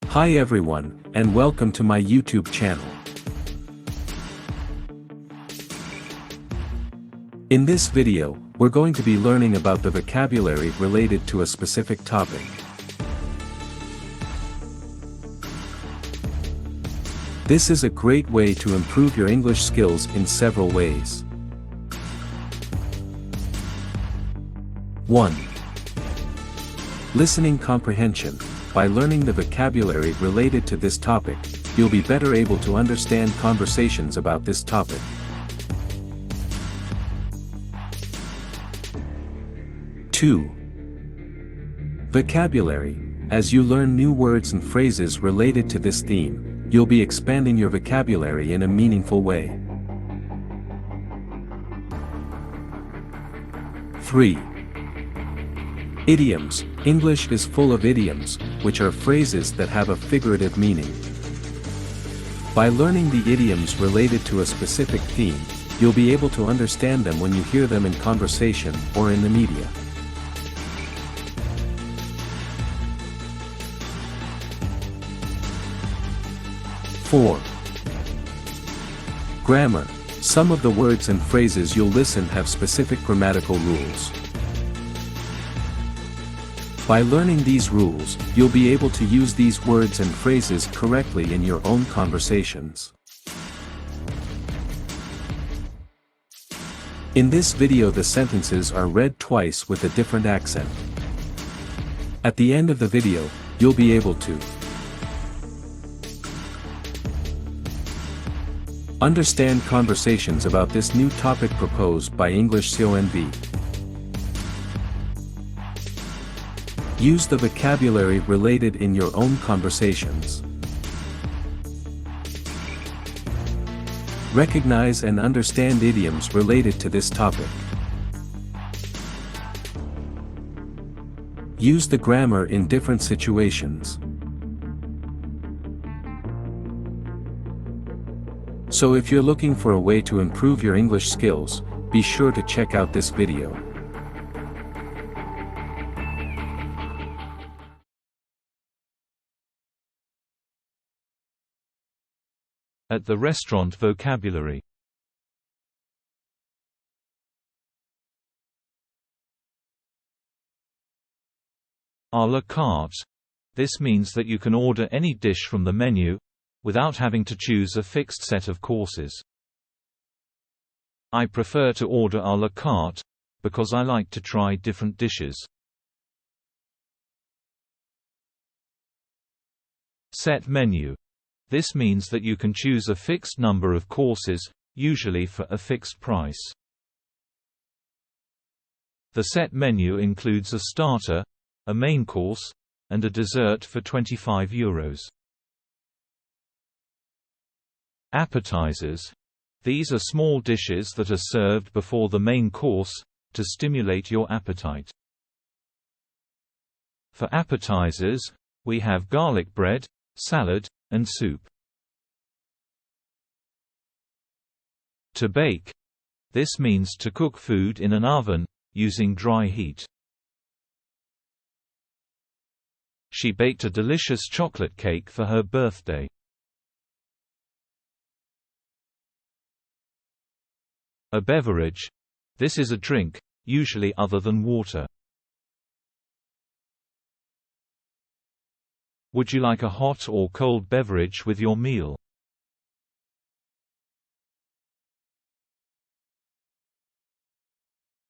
Hi everyone, and welcome to my YouTube channel. In this video, we're going to be learning about the vocabulary related to a specific topic. This is a great way to improve your English skills in several ways. 1. Listening comprehension. By learning the vocabulary related to this topic, you'll be better able to understand conversations about this topic. 2. Vocabulary. As you learn new words and phrases related to this theme, you'll be expanding your vocabulary in a meaningful way. 3. Idioms. English is full of idioms, which are phrases that have a figurative meaning. By learning the idioms related to a specific theme, you'll be able to understand them when you hear them in conversation or in the media. 4. Grammar. Some of the words and phrases you'll listen have specific grammatical rules. By learning these rules, you'll be able to use these words and phrases correctly in your own conversations. In this video, the sentences are read twice with a different accent. At the end of the video, you'll be able to understand conversations about this new topic proposed by English CONV. Use the vocabulary related in your own conversations. Recognize and understand idioms related to this topic. Use the grammar in different situations. So if you're looking for a way to improve your English skills, be sure to check out this video. At the restaurant vocabulary. À la carte. This means that you can order any dish from the menu, without having to choose a fixed set of courses. I prefer to order à la carte, because I like to try different dishes. Set menu. This means that you can choose a fixed number of courses, usually for a fixed price. The set menu includes a starter, a main course, and a dessert for €25. Appetizers. These are small dishes that are served before the main course, to stimulate your appetite. For appetizers, we have garlic bread, salad, and soup. To bake. This means to cook food in an oven, using dry heat. She baked a delicious chocolate cake for her birthday. A beverage. This is a drink, usually other than water. Would you like a hot or cold beverage with your meal?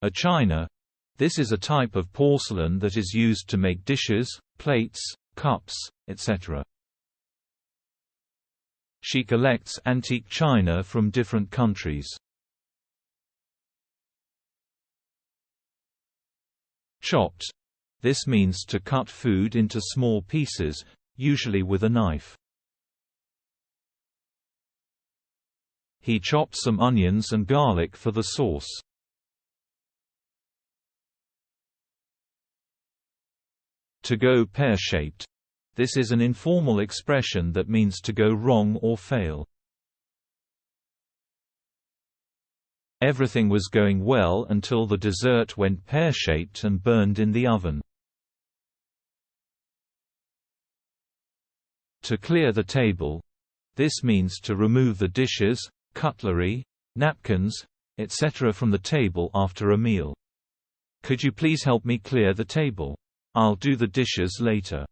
A china. This is a type of porcelain that is used to make dishes, plates, cups, etc. She collects antique china from different countries. Chopped. This means to cut food into small pieces, usually with a knife. He chopped some onions and garlic for the sauce. To go pear-shaped. This is an informal expression that means to go wrong or fail. Everything was going well until the dessert went pear-shaped and burned in the oven. To clear the table. This means to remove the dishes, cutlery, napkins, etc. from the table after a meal. Could you please help me clear the table? I'll do the dishes later.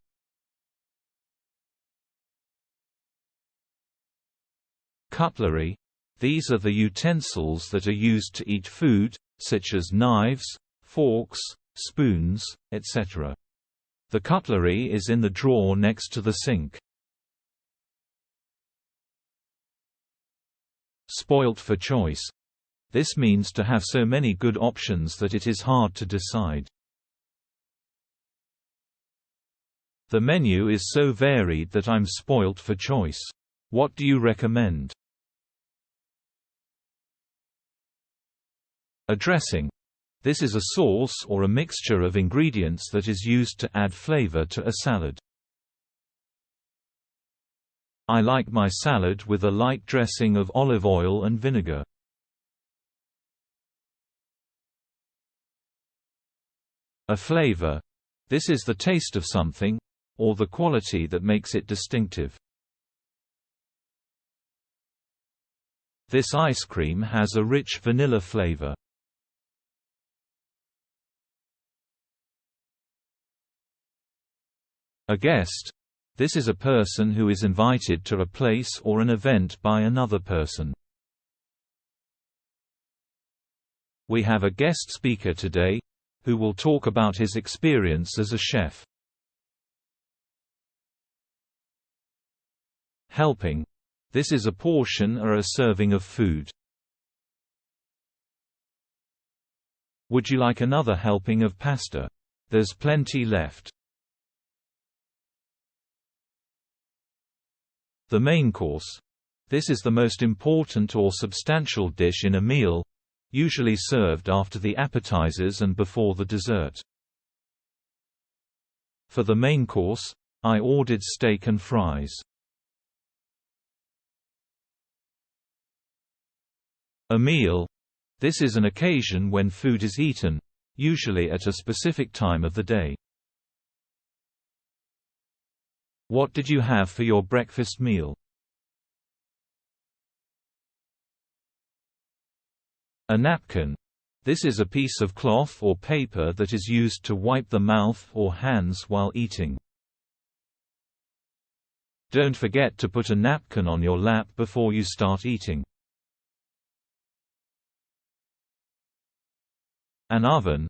Cutlery. These are the utensils that are used to eat food, such as knives, forks, spoons, etc. The cutlery is in the drawer next to the sink. Spoilt for choice. This means to have so many good options that it is hard to decide. The menu is so varied that I'm spoilt for choice. What do you recommend? A dressing. This is a sauce or a mixture of ingredients that is used to add flavor to a salad. I like my salad with a light dressing of olive oil and vinegar. A flavor. This is the taste of something, or the quality that makes it distinctive. This ice cream has a rich vanilla flavor. A guest. This is a person who is invited to a place or an event by another person. We have a guest speaker today, who will talk about his experience as a chef. Helping. This is a portion or a serving of food. Would you like another helping of pasta? There's plenty left. The main course. This is the most important or substantial dish in a meal, usually served after the appetizers and before the dessert. For the main course, I ordered steak and fries. A meal. This is an occasion when food is eaten, usually at a specific time of the day. What did you have for your breakfast meal? A napkin. This is a piece of cloth or paper that is used to wipe the mouth or hands while eating. Don't forget to put a napkin on your lap before you start eating. An oven.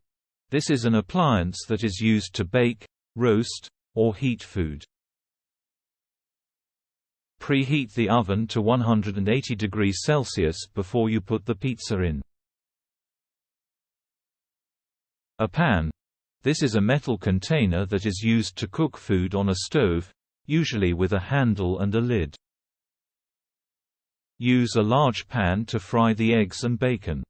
This is an appliance that is used to bake, roast, or heat food. Preheat the oven to 180 degrees Celsius before you put the pizza in. A pan. This is a metal container that is used to cook food on a stove, usually with a handle and a lid. Use a large pan to fry the eggs and bacon.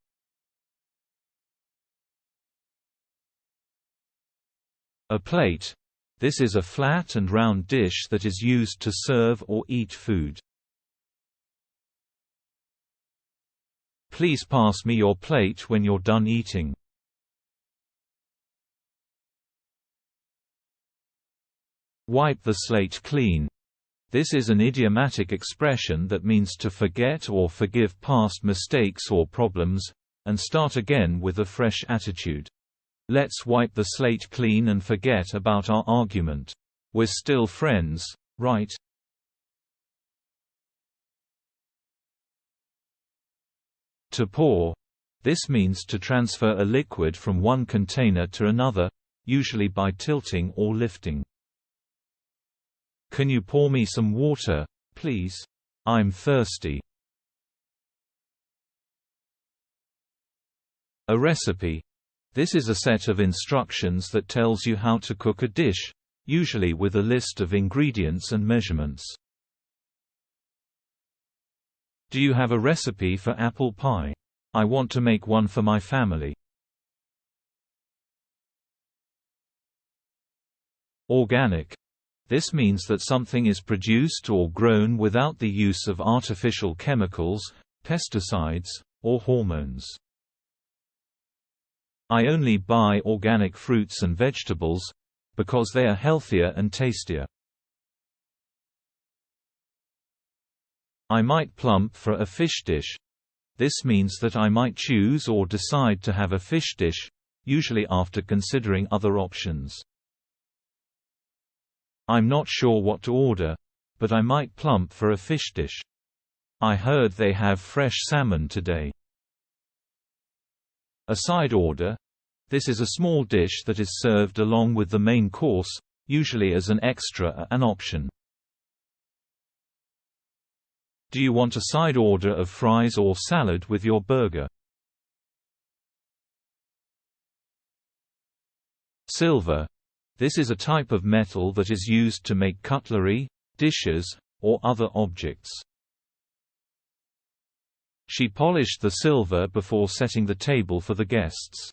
A plate. This is a flat and round dish that is used to serve or eat food. Please pass me your plate when you're done eating. Wipe the slate clean. This is an idiomatic expression that means to forget or forgive past mistakes or problems, and start again with a fresh attitude. Let's wipe the slate clean and forget about our argument. We're still friends, right? To pour. This means to transfer a liquid from one container to another, usually by tilting or lifting. Can you pour me some water, please? I'm thirsty. A recipe. This is a set of instructions that tells you how to cook a dish, usually with a list of ingredients and measurements. Do you have a recipe for apple pie? I want to make one for my family. Organic. This means that something is produced or grown without the use of artificial chemicals, pesticides, or hormones. I only buy organic fruits and vegetables because they are healthier and tastier. I might plump for a fish dish. This means that I might choose or decide to have a fish dish, usually after considering other options. I'm not sure what to order, but I might plump for a fish dish. I heard they have fresh salmon today. A side order. This is a small dish that is served along with the main course, usually as an extra, an option. Do you want a side order of fries or salad with your burger? Silver. This is a type of metal that is used to make cutlery, dishes, or other objects. She polished the silver before setting the table for the guests.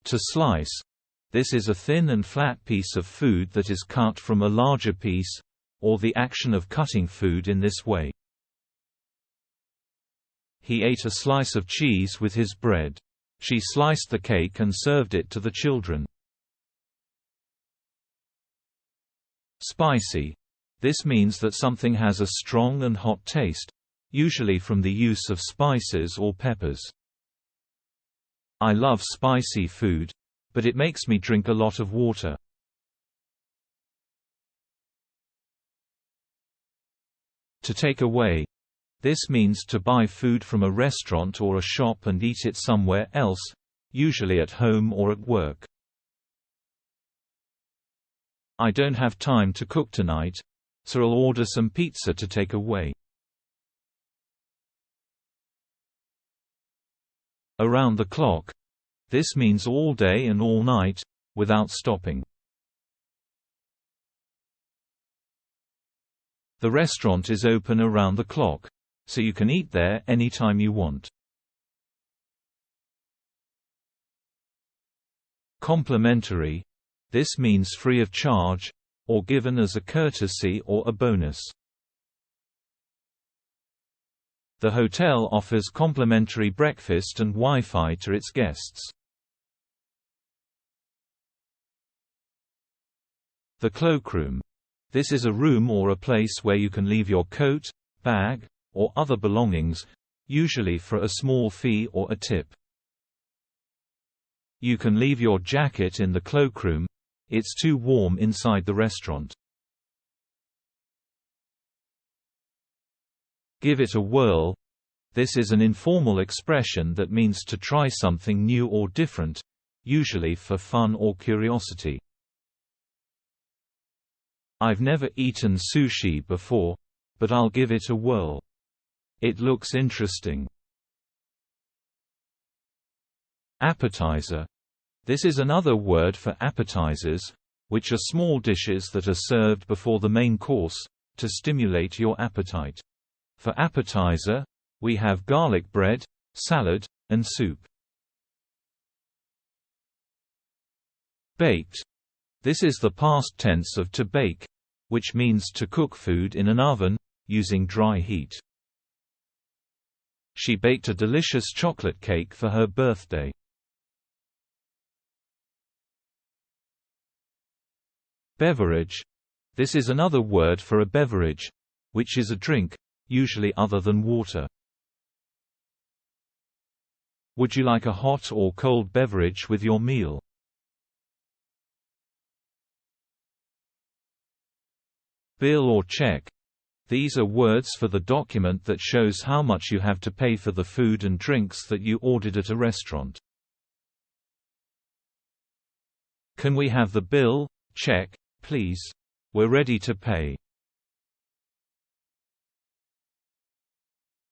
To slice. This is a thin and flat piece of food that is cut from a larger piece, or the action of cutting food in this way. He ate a slice of cheese with his bread. She sliced the cake and served it to the children. Spicy. This means that something has a strong and hot taste, usually from the use of spices or peppers. I love spicy food, but it makes me drink a lot of water. To take away. This means to buy food from a restaurant or a shop and eat it somewhere else, usually at home or at work. I don't have time to cook tonight, so I'll order some pizza to take away. Around the clock. This means all day and all night, without stopping. The restaurant is open around the clock, so you can eat there anytime you want. Complimentary. This means free of charge, or given as a courtesy or a bonus. The hotel offers complimentary breakfast and Wi-Fi to its guests. The cloakroom. This is a room or a place where you can leave your coat, bag, or other belongings, usually for a small fee or a tip. You can leave your jacket in the cloakroom. It's too warm inside the restaurant. Give it a whirl. This is an informal expression that means to try something new or different, usually for fun or curiosity. I've never eaten sushi before, but I'll give it a whirl. It looks interesting. Appetizer. This is another word for appetizers, which are small dishes that are served before the main course, to stimulate your appetite. For appetizer, we have garlic bread, salad, and soup. Baked. This is the past tense of to bake, which means to cook food in an oven, using dry heat. She baked a delicious chocolate cake for her birthday. Beverage. This is another word for a beverage, which is a drink, usually other than water. Would you like a hot or cold beverage with your meal? Bill or check. These are words for the document that shows how much you have to pay for the food and drinks that you ordered at a restaurant. Can we have the bill, check, please? We're ready to pay.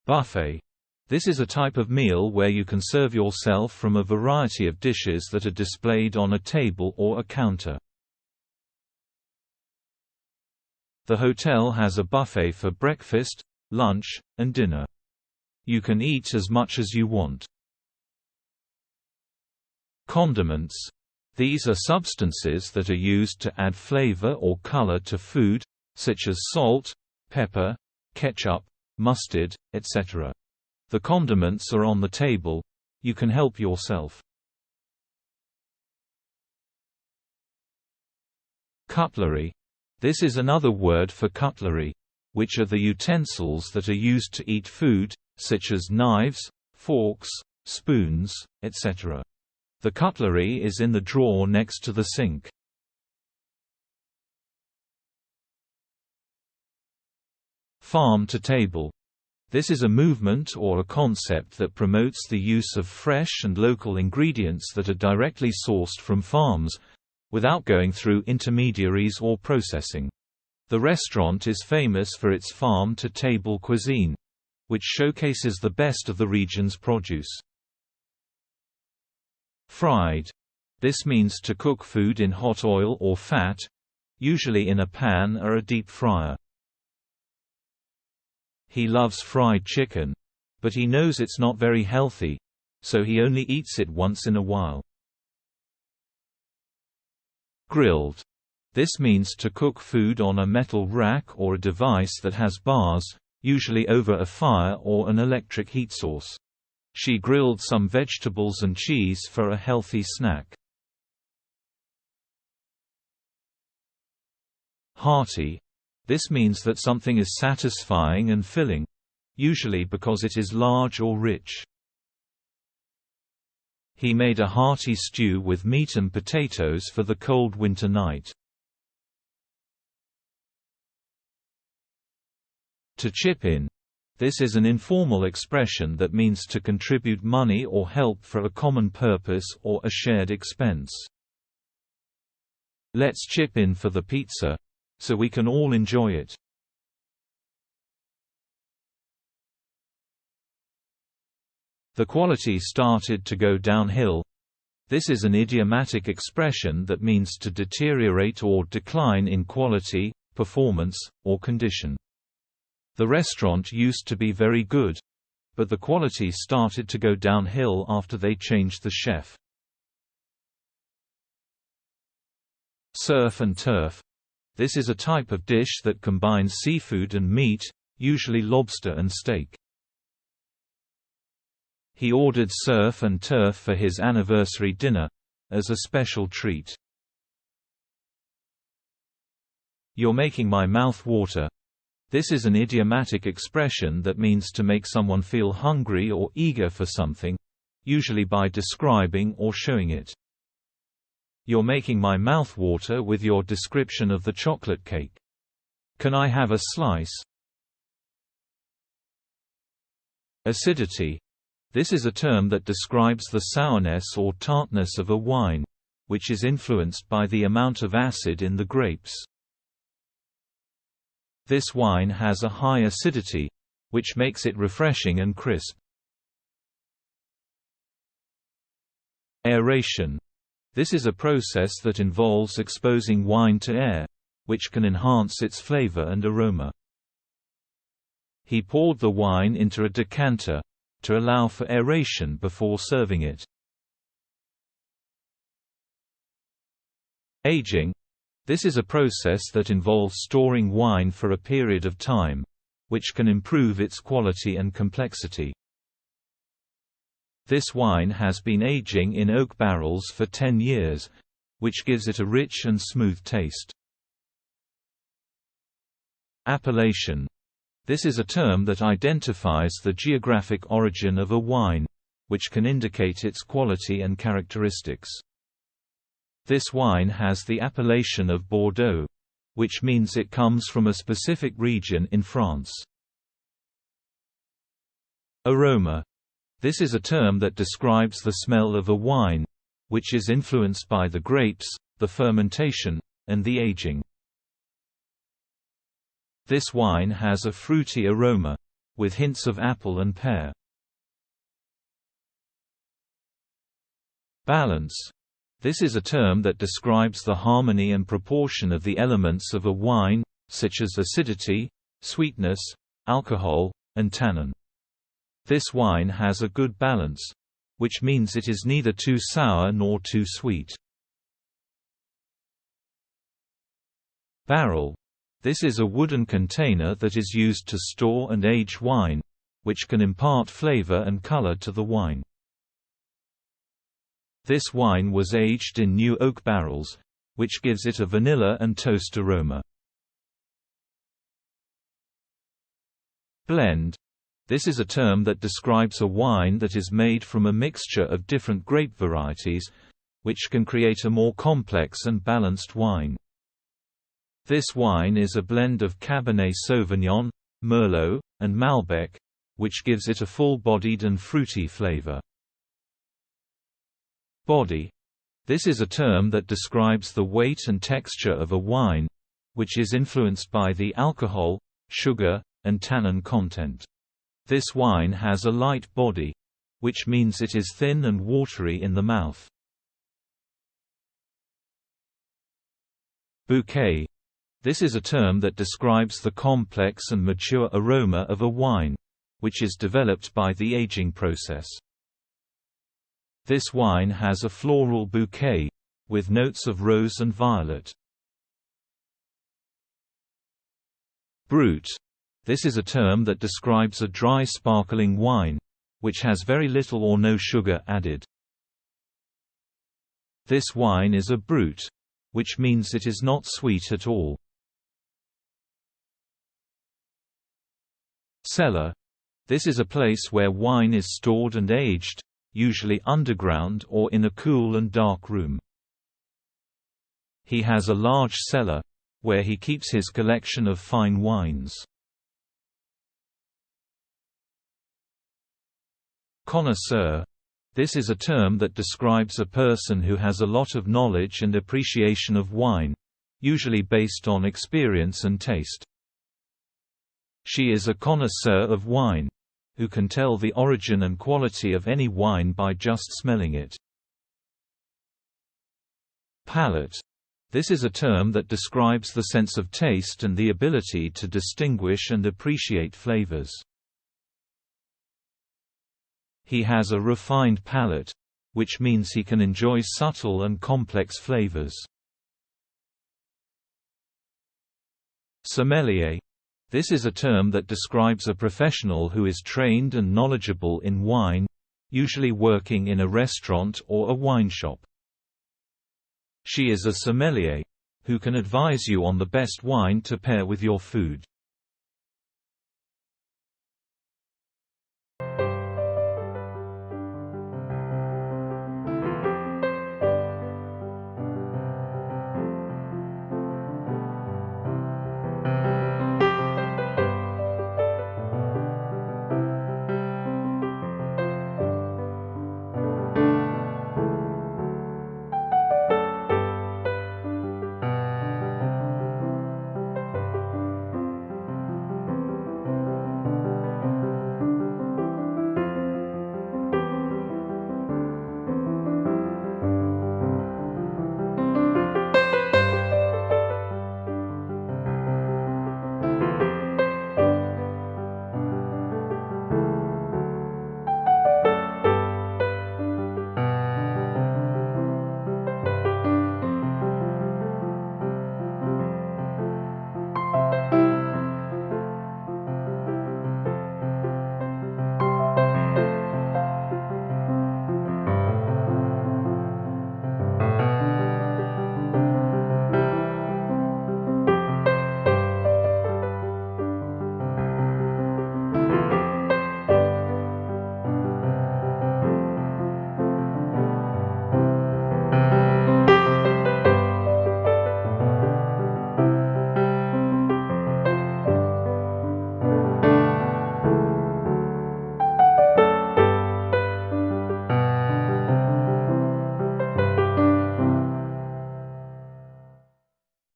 Buffet. This is a type of meal where you can serve yourself from a variety of dishes that are displayed on a table or a counter. The hotel has a buffet for breakfast, lunch, and dinner. You can eat as much as you want. Condiments. These are substances that are used to add flavor or color to food, such as salt, pepper, ketchup, mustard, etc. The condiments are on the table. You can help yourself. Cutlery. This is another word for cutlery, which are the utensils that are used to eat food, such as knives, forks, spoons, etc. The cutlery is in the drawer next to the sink. Farm to table. This is a movement or a concept that promotes the use of fresh and local ingredients that are directly sourced from farms, without going through intermediaries or processing. The restaurant is famous for its farm-to-table cuisine, which showcases the best of the region's produce. Fried. This means to cook food in hot oil or fat, usually in a pan or a deep fryer. He loves fried chicken, but he knows it's not very healthy, so he only eats it once in a while. Grilled. This means to cook food on a metal rack or a device that has bars, usually over a fire or an electric heat source. She grilled some vegetables and cheese for a healthy snack. Hearty. This means that something is satisfying and filling, usually because it is large or rich. He made a hearty stew with meat and potatoes for the cold winter night. To chip in. This is an informal expression that means to contribute money or help for a common purpose or a shared expense. Let's chip in for the pizza, so we can all enjoy it. The quality started to go downhill. This is an idiomatic expression that means to deteriorate or decline in quality, performance, or condition. The restaurant used to be very good, but the quality started to go downhill after they changed the chef. Surf and turf. This is a type of dish that combines seafood and meat, usually lobster and steak. He ordered surf and turf for his anniversary dinner, as a special treat. You're making my mouth water. This is an idiomatic expression that means to make someone feel hungry or eager for something, usually by describing or showing it. You're making my mouth water with your description of the chocolate cake. Can I have a slice? Acidity. This is a term that describes the sourness or tartness of a wine, which is influenced by the amount of acid in the grapes. This wine has a high acidity, which makes it refreshing and crisp. Aeration. This is a process that involves exposing wine to air, which can enhance its flavor and aroma. He poured the wine into a decanter, to allow for aeration before serving it. Aging. This is a process that involves storing wine for a period of time, which can improve its quality and complexity. This wine has been aging in oak barrels for 10 years, which gives it a rich and smooth taste. Appellation. This is a term that identifies the geographic origin of a wine, which can indicate its quality and characteristics. This wine has the appellation of Bordeaux, which means it comes from a specific region in France. Aroma. This is a term that describes the smell of a wine, which is influenced by the grapes, the fermentation, and the aging. This wine has a fruity aroma, with hints of apple and pear. Balance. This is a term that describes the harmony and proportion of the elements of a wine, such as acidity, sweetness, alcohol, and tannin. This wine has a good balance, which means it is neither too sour nor too sweet. Barrel. This is a wooden container that is used to store and age wine, which can impart flavor and color to the wine. This wine was aged in new oak barrels, which gives it a vanilla and toast aroma. Blend. This is a term that describes a wine that is made from a mixture of different grape varieties, which can create a more complex and balanced wine. This wine is a blend of Cabernet Sauvignon, Merlot, and Malbec, which gives it a full-bodied and fruity flavor. Body. This is a term that describes the weight and texture of a wine, which is influenced by the alcohol, sugar, and tannin content. This wine has a light body, which means it is thin and watery in the mouth. Bouquet. This is a term that describes the complex and mature aroma of a wine, which is developed by the aging process. This wine has a floral bouquet, with notes of rose and violet. Brut. This is a term that describes a dry sparkling wine, which has very little or no sugar added. This wine is a brut, which means it is not sweet at all. Cellar. This is a place where wine is stored and aged, usually underground or in a cool and dark room. He has a large cellar, where he keeps his collection of fine wines. Connoisseur. This is a term that describes a person who has a lot of knowledge and appreciation of wine, usually based on experience and taste. She is a connoisseur of wine, who can tell the origin and quality of any wine by just smelling it. Palate. This is a term that describes the sense of taste and the ability to distinguish and appreciate flavors. He has a refined palate, which means he can enjoy subtle and complex flavors. Sommelier. This is a term that describes a professional who is trained and knowledgeable in wine, usually working in a restaurant or a wine shop. She is a sommelier, who can advise you on the best wine to pair with your food.